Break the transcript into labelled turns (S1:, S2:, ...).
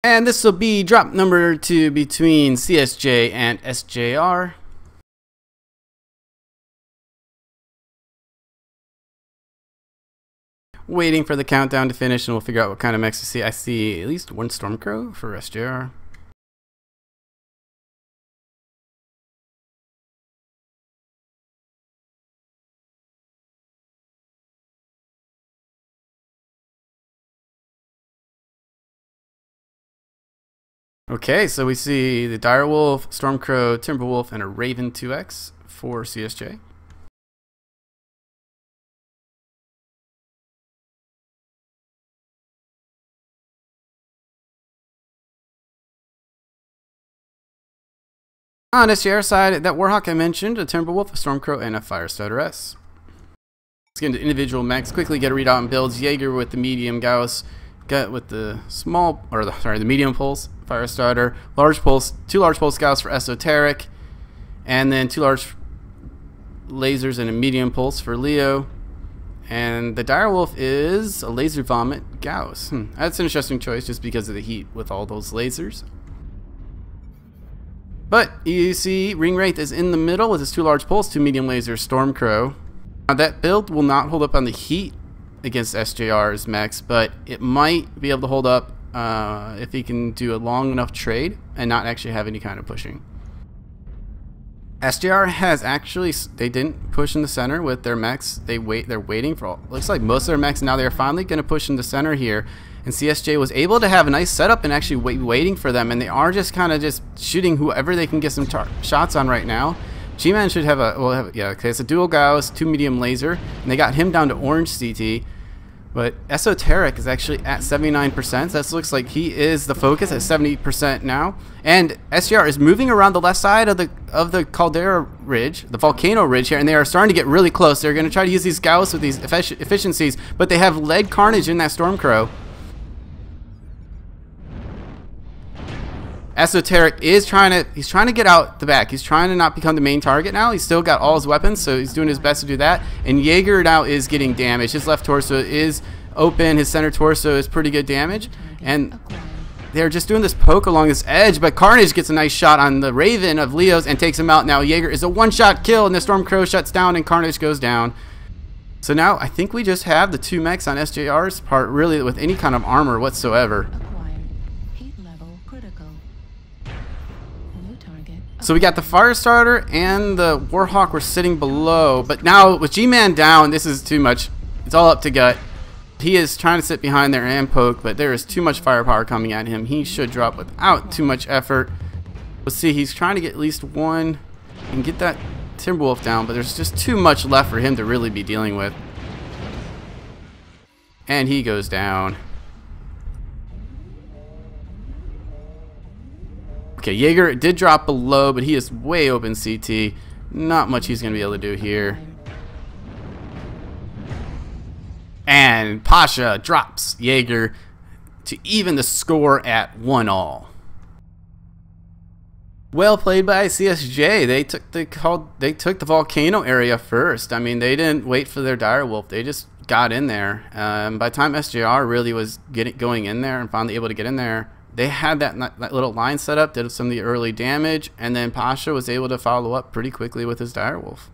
S1: And this will be drop number 2 between CSJ and SJR. Waiting for the countdown to finish, and we'll figure out what kind of mechs to see. I see at least one Stormcrow for SJR. Okay, so we see the Direwolf, Stormcrow, Timberwolf, and a Raven 2X for CSJ. On SJR side, that Warhawk I mentioned, a Timberwolf, a Stormcrow, and a Firestarter S. Let's get into individual mechs. Quickly get a readout and builds. Jaeger with the medium Gauss, Gut with the small, or the medium pulse Firestarter, large pulse, 2 large pulse Gauss for Esoteric, and then 2 large lasers and a medium pulse for Leo. And the Direwolf is a laser vomit Gauss. That's an interesting choice just because of the heat with all those lasers. But you see Ring Wraith is in the middle with his 2 large pulse, 2 medium laser Stormcrow. Now that build will not hold up on the heat against SJR's mechs, but it might be able to hold up if he can do a long enough trade and not actually have any kind of pushing. SJR has actually, they didn't push in the center with their mechs. They're waiting for looks like most of their mechs now. They're finally going to push in the center here, and CSJ was able to have a nice setup and actually waiting for them, and they are just kind of just shooting whoever they can get some shots on right now. G-Man should have a, yeah, okay, it's a dual Gauss, 2 medium laser, and they got him down to orange CT. But Esoteric is actually at 79%. That looks like he is the focus at 70% now. And SJR is moving around the left side of the Caldera Ridge, the Volcano Ridge here, and they are starting to get really close. They're going to try to use these Gauss with these efficiencies, but they have lead carnage in that Stormcrow. Esoteric is he's trying to get out the back. He's trying to not become the main target now. He's still got all his weapons, so he's doing his best to do that. And Jaeger now is getting damaged. His left torso is open. His center torso is pretty good damage. And they're just doing this poke along this edge, but Carnage gets a nice shot on the Raven of Leo's and takes him out. Now Jaeger is a one-shot kill, and the Stormcrow shuts down, and Carnage goes down. So now I think we just have the 2 mechs on SJR's part really with any kind of armor whatsoever. So we got the Firestarter and the Warhawk were sitting below, but now with G-Man down, this is too much. It's all up to Gut. He is trying to sit behind there and poke, but there is too much firepower coming at him. He should drop without too much effort. Let's see, he's trying to get at least one and get that Timberwolf down, but there's just too much left for him to really be dealing with. And he goes down. Okay, Jaeger did drop below, but he is way open CT. Not much he's going to be able to do here. And Pasha drops Jaeger to even the score at 1-all. Well played by CSJ. They took the volcano area first. I mean, they didn't wait for their Direwolf. They just got in there. By the time SJR really was going in there and finally able to get in there, they had that little line set up, did some of the early damage, and then Pasha was able to follow up pretty quickly with his Direwolf.